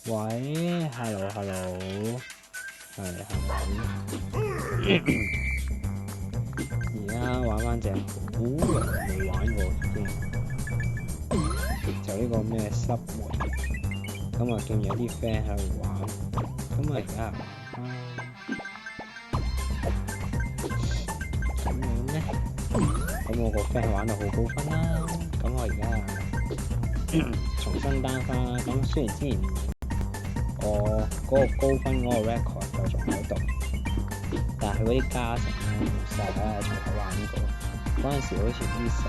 喂，hello，係 hello。而家玩翻隻好耐未玩過嘅，就呢個咩濕雲。咁啊，見有啲 friend 喺度玩，咁啊而家咁樣咧，咁我個 friend 玩到好高分啦。咁我而家重新 down 翻，咁雖然之前我嗰個高分嗰個 record 就仲喺度，但係佢嗰啲加成咧冇晒啦，從頭玩過。嗰陣時好似啲成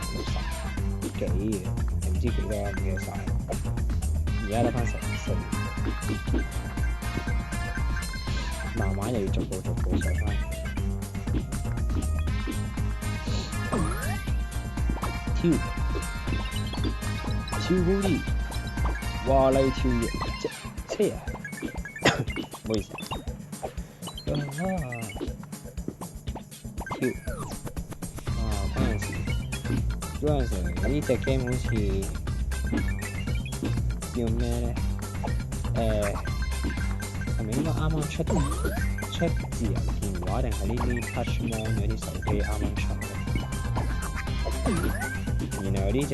10幾嘅，唔知幾多唔記得晒。而家得翻成4，慢慢又要逐步上翻。跳高啲，哇！你跳車啊！唔好意思。跳嗰陣時呢隻 game 好似叫咩咧？係咪應該啱啱出自由電話定係呢啲 touch mon 嗰啲手機啱啱出嘅？然後呢隻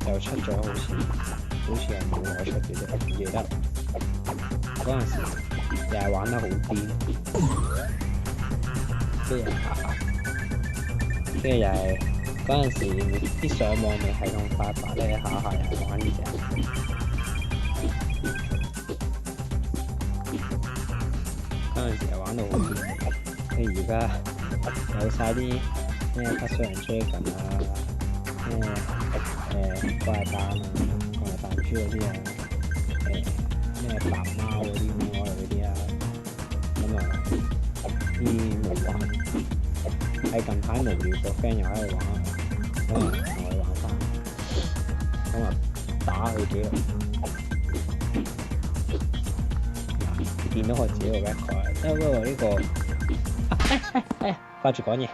就出咗，好似係冇耐出嘅啫，唔記得。嗰陣時又係玩得好癲，跟住又係嗰陣時啲上網未係咁發達咧，下又係玩呢隻。嗰陣時又玩到好癲，跟住而家有晒啲咩不需人追緊啊，咩怪蛋啊、怪彈珠嗰啲啊，咩白貓嗰啲咁嗰啲啊，咁啊啲冇玩。喺近排無聊個 friend 又喺度玩，咁啊同佢玩翻，咁啊打佢幾輪。見到我自己個 record，不過呢個掛住講嘢。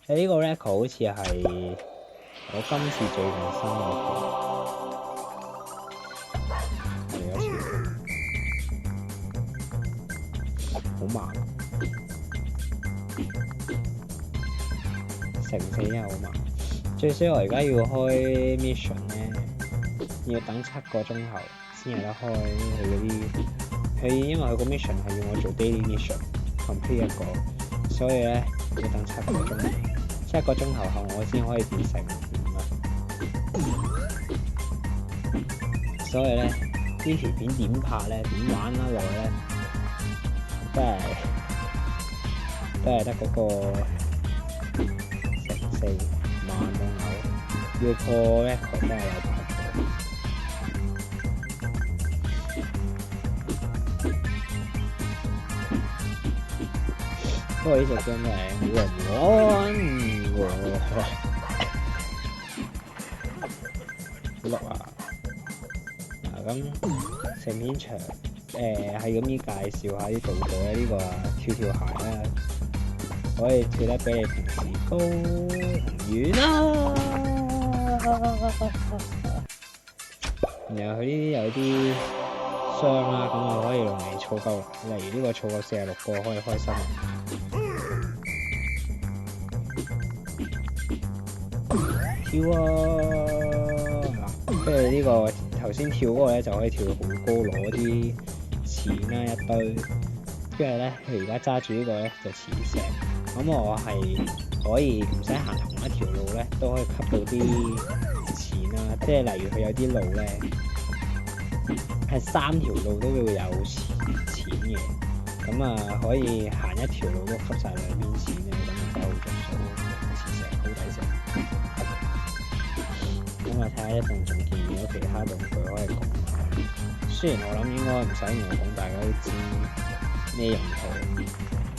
呢個 record 好似係我今次最近新嘅，係一次好慢，成4真係好慢。最衰我而家要開 mission 咧，要等7個鐘頭先有得開佢嗰啲。因為佢個 mission 係要我做 daily mission complete 一個，所以咧要等7個鐘頭。7個鐘頭後我先可以變成5啊。所以咧呢條片點拍咧，點玩得落咧，都係得嗰個成4慢到嘔，要破 record 真係有排破。不過呢隻 game 真係冇人玩喎。好錄啊！咁成片場係咁樣介紹下啲道具啊，呢個跳鞋啦，可以跳得比你平時高同遠啦。然後佢呢啲有啲箱啦，咁啊可以用嚟儲夠，例如呢個儲夠46個可以開心。跳啊！嗱，跟住呢個頭先跳嗰個咧就可以跳到好高，攞啲錢啦一堆。跟住咧，佢而家揸住呢個咧就磁石，咁我係可以唔使行同一條路咧，都可以吸到啲錢啦。即係例如佢有啲路咧係3條路都會有錢嘅，咁啊可以行一條路都吸晒2邊錢嘅，咁啊真係好着數，磁石好抵食。咁啊睇下一陣仲見唔見到其他道具可以講下。雖然我諗應該唔使我講，大家都知咩用途，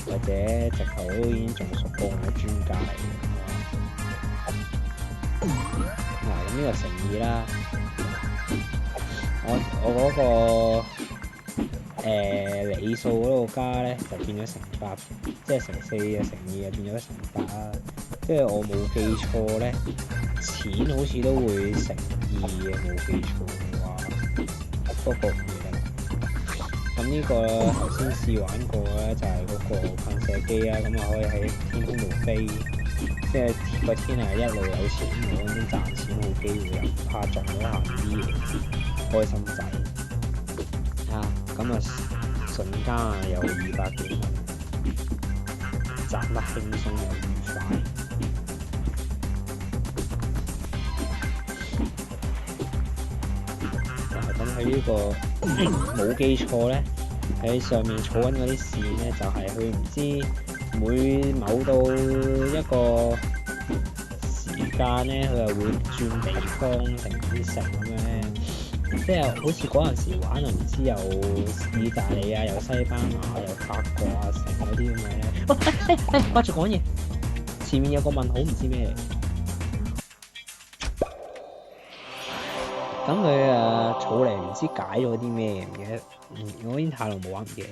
或者直頭都已經仲熟過我專家嚟嘅。嗱，咁呢個乘2啦，我嗰個理數嗰度加咧就變咗乘8，即係乘4嘅乘2就變咗乘8啦。跟住我冇記錯咧，錢好似都會乘2嘅，冇記錯嘅話。嗰個唔記得。咁呢個頭先試玩過咧，就係嗰個噴射機啦，咁啊可以喺天空度飛，即係個天係一路有錢嘅，咁樣賺錢冇機會，又唔怕撞到下啲嘢，開心仔。咁啊瞬間有200幾蚊，賺得輕鬆又愉快。咁佢呢個冇記錯咧，喺上面儲緊嗰啲線咧，就係佢唔知每某到一個時間咧，佢又會轉地方定唔知成咁樣咧。即係好似嗰陣時玩啊，唔知有意大利啊，有西班牙，有法國啊，成嗰啲咁樣咧。掛住講嘢，前面有個問號，唔知咩嚟。咁佢儲嚟唔知解咗啲咩唔記得，我已經太耐冇玩唔記得。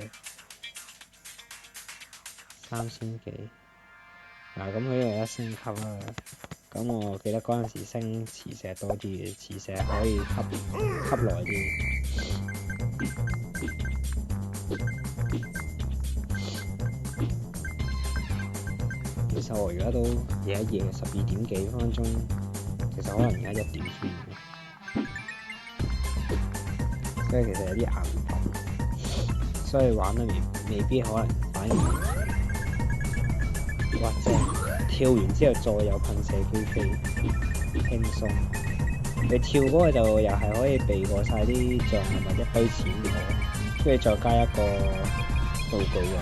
3000幾，咁佢又一升級啦。咁我記得嗰陣時升磁石多啲嘅，磁石可以吸耐啲。其實我而家都夜一夜12點幾分鐘，其實可能而家1點添。所以其實有啲眼瞓，所以玩得未必可能反而或者跳完之後再有噴射機飛，輕鬆。你跳嗰個就又係可以避過晒啲障礙物一堆錢攞，跟住再加一個道具喎，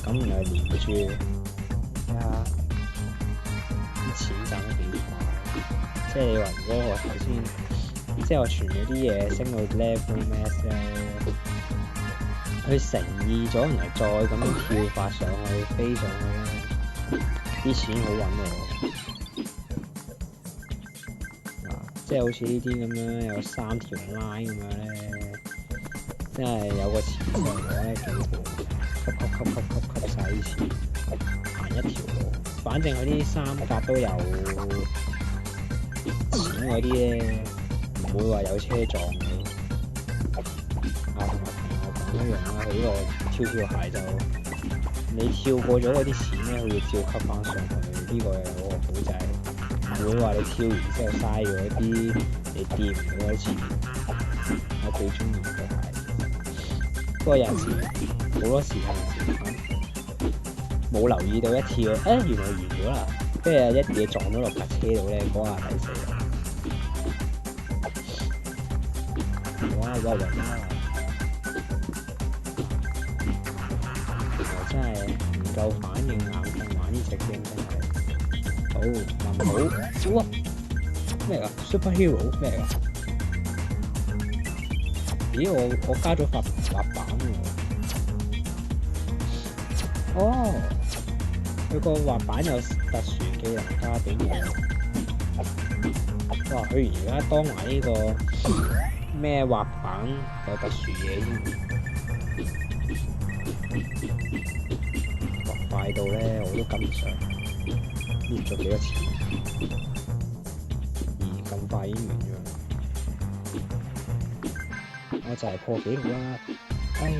咁然後連住啲錢賺得幾快。即係你話如果我頭先即係我傳咗啲嘢升到 level max 咧，佢乘2咗，然後再咁樣跳法上去飛上去咧，啲錢好揾喎。即係好似呢啲咁樣有3條 line 咁樣咧，即係有個磁石攞咧幾好，吸晒啲錢，行一條路。反正佢啲3格都有錢嗰啲咧，唔會話有車撞你。同埋同我講一樣啦，佢呢個跳鞋就你跳過咗嗰啲錢咧，佢要照吸翻上去。呢個有個好仔。唔會話你跳完之後嘥咗啲你掂唔到嘅錢，我最中意嘅係。不過有陣時好多時有陣時冇留意到一跳，原來完咗啦，跟住一嘢撞到落架車度咧，嗰下抵死啦！哇！真係唔夠反應，眼瞓玩呢隻 game 真係。問號，哇！咩嚟㗎 ？Superhero 咩嚟㗎？咦，我加咗滑板喎。哦，佢個滑板有特殊技能加俾我。哇！佢而家當埋呢個咩滑板有特殊嘢添。哇！快到咧，我都跟唔上。搣咗幾多錢？咁快已經完咗，我就係破紀錄啦！哎呀，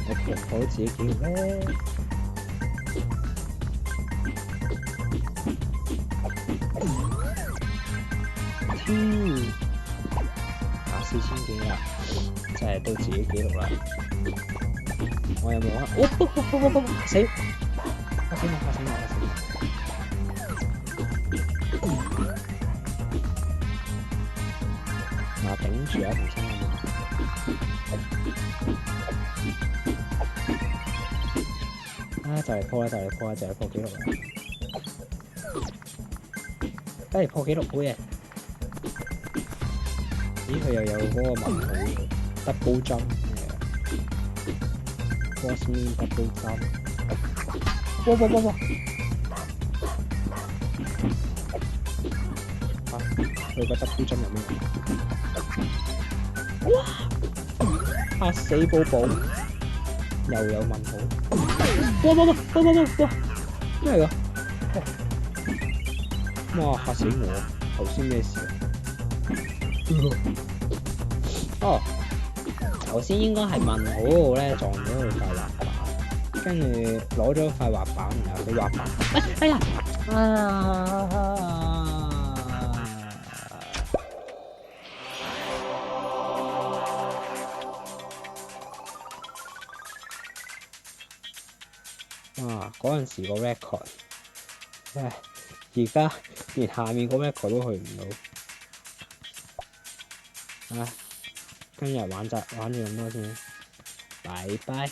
我破到自己紀錄咧！4000幾啦！真係到自己紀錄啦！我有冇啊？死！嚇死我！嗱，頂住啊，條身啊嘛！就嚟破紀錄啦！梗係破紀錄好嘢！咦，佢又有嗰個問號double jump ，force me double jump， 哇！佢個 double jump 有咩？哇！嚇死寶寶，又有問號，哇！咩嚟㗎？哇！嚇死我！頭先咩事啊？哦，頭先應該係問號嗰度咧撞咗佢塊滑板，跟住攞咗塊滑板，然後佢滑板，哎呀！哇！嗰陣時個 record， 唉，而家連下面個 record 都去唔到，唉，今日玩住咁多先，拜拜。